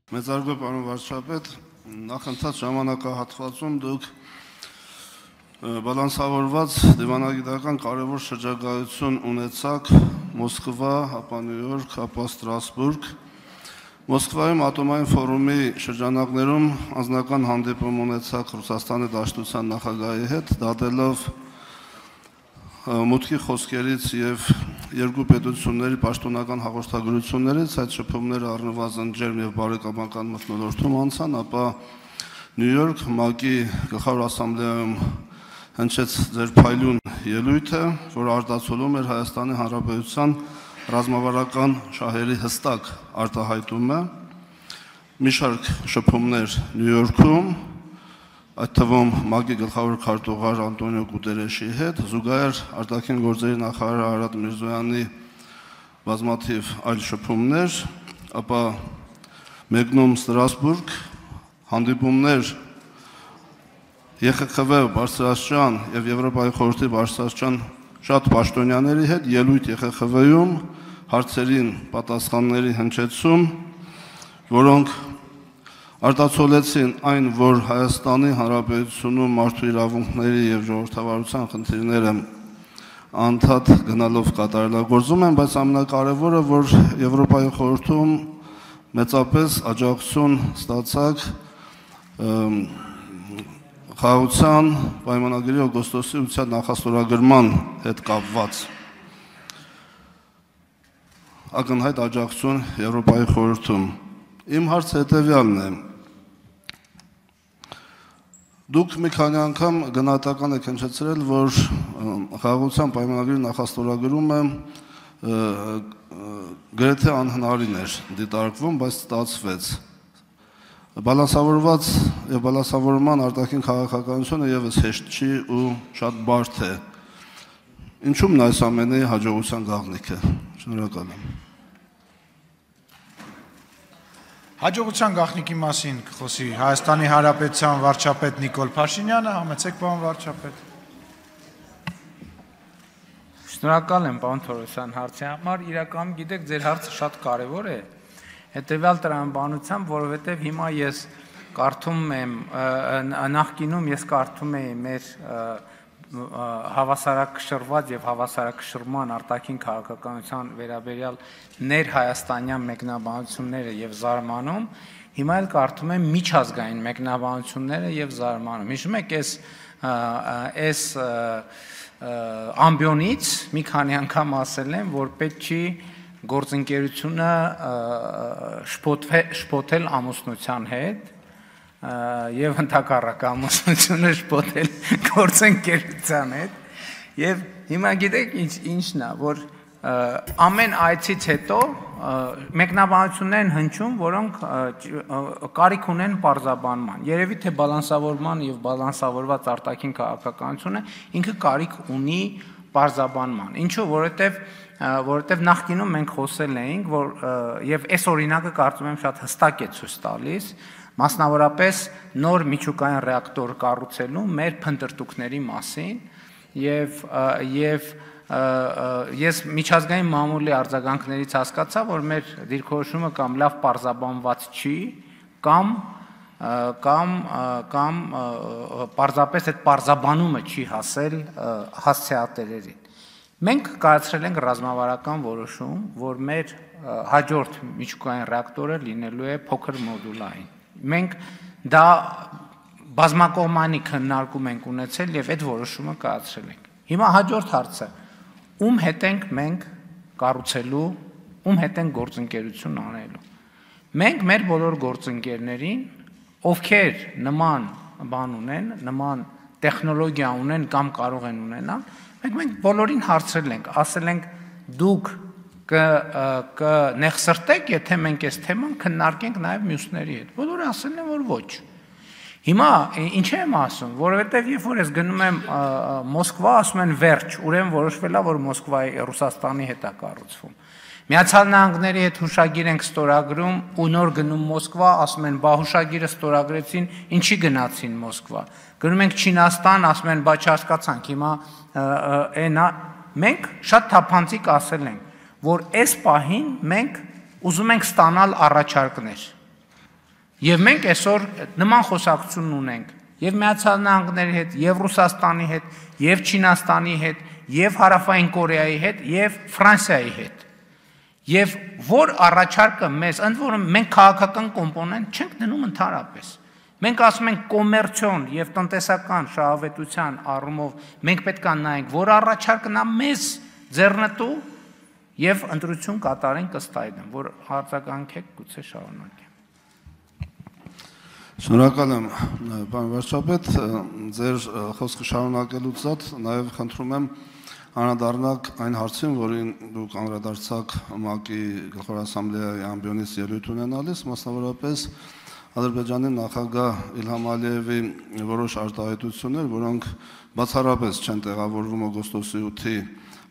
Մեծարգո պարոն վարչապետ, նախընթաց ժամանակահատվածում դուք բալանսավորված դիվանագիտական կարևոր շրջագայություն ունեցաք Մոսկվա, ապա Նյու Յորք, ապա Ստրասբուրգ։ Մոսկվայում ատոմային ֆորումի շրջանակներում անձնական հանդիպում ունեցաք Ռուսաստանի Դաշնության նախագահի հետ, դատելով մուտքի խոսքերից և երկու պետությունների պաշտոնական հաղորդագրություններից այդ շփումները առնվազն ջերմ և բարեկամական մթնոլորտում անցան, ապա Նյու Յորք ՄԱԿ-ի գլխավոր ասամբլեայում հնչեց ձեր փայլուն ելույթը, որ արտացոլում էր Հայաստանի Հանրապետության ռազմավարական շահերի հստակ արտահայտումը, մի շարք շփումներ Նյու Յորքում, այդ թվում ՄԱԿ-ի գլխավոր քարտուղար Անտոնիո Գուտերեշի հետ, զուգահեռ արտաքին գործերի նախարար Արադ Միրզոյանի բազմաթիվ այլ շփումներ, ապա մեկնում Ստրասբուրգ, հանդիպումներ ԵԽԽՎ բարձրաստիճան և Եվրոպայի խորհրդի բարձրաստիճան շատ պաշտոնյաների հետ, ելույթ ԵԽԽՎ-ում, հարցերին պատասխանների հնչեցում, որոնք արտացոլեցին այն, որ Հայաստանի Հանրապետությունում մարդու իրավունքների և ժողովրդավարության խնդիրները անդադ գնալով կատարելագործում են, բայց ամենակարևորը, որ Եվրոպայի խորհրդում մեծապես աջակցություն ստացաք խաղաղության պայմանագրի օգոստոսի 8-ին նախաստորագրման հետ կապված ակնհայտ աջակցություն Եվրոպայի խորհրդում։ Իմ հարցը հետևյալն է. Դուք մի քանի անգամ գնահատական եք հնչեցրել, որ խաղաղության պայմանագրի նախաստորագրումը գրեթե անհնարին էր դիտարկվում, բայց ստացվեց։ Բալանսավորված և բալանսավորման արտաքին քաղաքականությունը ևս հեշտ չի ու շատ բարդ է։ Ինչու՞մն այս ամենի հաջողության գաղտնիքը։ Շնորհակալ եմ։ Հաջողության գաղտնիքի մասին կխոսի Հայաստանի Հանրապետության վարչապետ Նիկոլ Փաշինյանը, համեցեք պարոն վարչապետ։ Շնորհակալ եմ պարոն Թորոսյան հարցի համար, իրականում գիտեք ձեր հարցը շատ կարևոր է, հետևյալ տրամաբանությամբ, որովհետև հիմա ես կարդում եմ, նախկինում ես կարդում էի մեր հավասարակշռված և հավասարակշռման արտաքին քաղաքականության վերաբերյալ ներհայաստանյան մեկնաբանությունները և զարմանում, հիմա էլ կարդում եմ միջազգային մեկնաբանությունները և զարմանում։ Հիշում եք այս ամբիոնից մի քանի անգամ ասել եմ, որ պետք չի գործընկերությունը շփոթել ամուսնության հետ և ընդհակառակ ամուսնությունը շփոթել գործընկերության հետ և հիմա գիտեք ինչն է, որ ամեն այցից հետո մեկնաբանություններ են հնչում, որոնք կարիք ունեն պարզաբանման։ Երևի թե բալանսավորման և բալանսավորված արտաքին քաղաքականությունը ինքը կարիք ունի պարզաբանման։ Ինչու՞, որովհետև նախկինում մենք խոսել էինք, որ և այս օրինակը կարծում եմ շատ հստակ է ցույց տալիս, մասնավորապես նոր միջուկային ռեակտոր կառուցելու մեր փնտրտուքների մասին և ես միջազգային մամուլի արձագանքներից հասկացա, որ մեր դիրքորոշումը կամ լավ պարզաբանված չի, կամ պարզապես այդ պարզաբանումը չի հասել հասցեատերերին։ Մենք կայացրել ենք ռազմավարական որոշում, որ մեր հաջորդ միջուկային ռեակտորը լինելու է փոքր մոդուլային։ Մենք դա բազմակողմանի քննարկում ենք ունեցել և այդ որոշումը կայացրել ենք։ Հիմա հաջորդ հարցը, ում հետ ենք մենք կառուցելու, ում հետ ենք գործընկերություն անելու։ Մենք մեր բոլոր գործընկերներին, ովքեր նման բան ունեն, նման տեխնոլոգիա ունեն կամ կարող են ունենալ, մենք բոլորին հարցրել ենք, ասել ենք դուք կնեղսրտեք, եթե մենք այս թեման քննարկենք նաև մյուսների հետ։ Բոլորը ասել են, որ ոչ։ Հիմա ինչ եմ ասում, որովհետև երբ որ ես գնում եմ Մոսկվա, ասում են վերջ, ուրեմն որոշվել է, որ Մոսկվայի Ռուսաստանի հետ է կառուցվում։ Միացյալ Նահանգների հետ հուշագիր ենք ստորագրում ու նոր գնում Մոսկվա, ասում են բա հուշագիրը ստորագրեցին, ինչի գնացին Մոսկվա։ Գնում ենք Չինաստան, ասում են բա չհասկացանք, հիմա մենք շատ թափանցիկ ասել ենք, որ այս պահին մենք ուզում ենք ստանալ առաջարկներ։ Եվ մենք այսօր նման խոսակցություն ունենք եւ Միացյալ Նահանգների հետ, եւ Ռուսաստանի հետ, եւ Չինաստանի հետ, եւ Հարավային Կորեայի հետ, եւ Ֆրանսիայի հետ։ Եվ որ առաջարկը մեզ, ընդ որում մենք քաղաքական կոմպոնենտ չենք դնում ընդհանրապես։ Մենք ասում ենք կոմերցիոն եւ տնտեսական շահավետության առումով մենք պետք է նայենք, որ առաջարկն է մեզ ձեռնտու եւ ընտրություն կատարենք ըստ այդմ, որ արձագանքեք գուցե շարունակենք։ Շնորհակալ եմ, պարոն վարչապետ, ձեր խոսքը շարունակելուց զատ նաև խնդրում եմ անդրադառնալ այն հարցին, որին դուք անդրադարձաք ՄԱԿ-ի Գլխավոր ասամբլեայի ամբիոնից ելույթ ունենալիս, մասնավորապես Ադրբեջանի նախագահ Իլհամ Ալիևի որոշ արտահայտություններ, որոնք բացառապես չեն տեղավորվում օգոստոսի 8-ի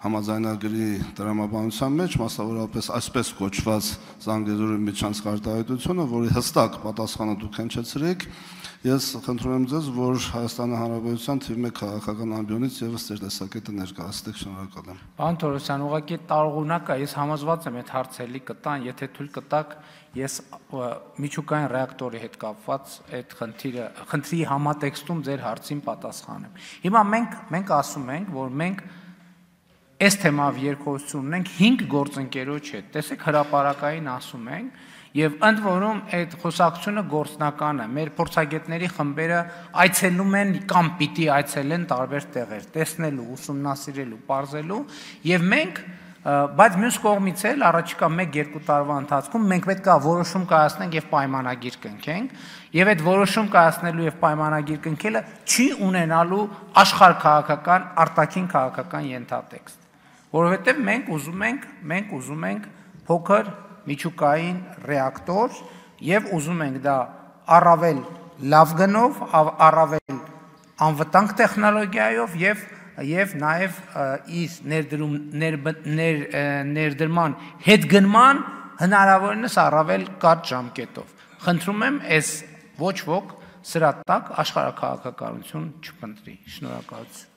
համաձայնագրի տրամաբանության մեջ, մասնավորապես այսպես կոչված Զանգեզուրի միջանցք արտահայտությունը, որի հստակ պատասխանը դուք հնչեցրիք, ես խնդրում եմ ձեզ, որ Հայաստանի Հանրապետության թիվ 1 քաղաքական ամբիոնից եւս ձեր տեսակետը ներկայացնեք, շնորհակալ եմ։ Պարոն Թորոսյան, ուղղակի տարողունակ է, ես համոզված եմ այդ հարցերի կտան, եթե թույլ կտաք, ես միջուկային ռեակտորի հետ կապված այդ խնդրի համատեքստում ձեր հարցին պատասխանեմ։ Հիմա մենք ասում ենք, որ մենք այս թեմայով երկխոսություն ունենք 5 գործընկերոջ հետ։ Տեսեք, հրապարակային ասում ենք, եւ ընդ որում այդ խոսակցությունը գործնական է։ Մեր փորձագետների խմբերը այցելում են կամ պիտի այցելեն տարբեր տեղեր, տեսնելու, ուսումնասիրելու, պարզելու, եւ մենք, բայց մյուս կողմից էլ առաջիկա 1-2 տարվա ընթացքում մենք պետք է որոշում կայացնենք եւ պայմանագիր կնքենք, եւ այդ որոշում կայացնելու եւ պայմանագիր կնքելը չի ունենալու աշխարհքաղաքական, արտաքին քաղաքական ենթատեքստ, որովհետեւ մենք ուզում ենք փոքր միջուկային ռեակտոր եւ ուզում ենք դա առավել լավ գնով, առավել անվտանգ տեխնոլոգիայով եւ նաեւ իր ներդրման հետգնման հնարավորինս առավել կարճ ժամկետով։ Խնդրում եմ, այս ոչ ոք սրա տակ աշխարհաքաղաքականություն չփնտրի։ Շնորհակալություն։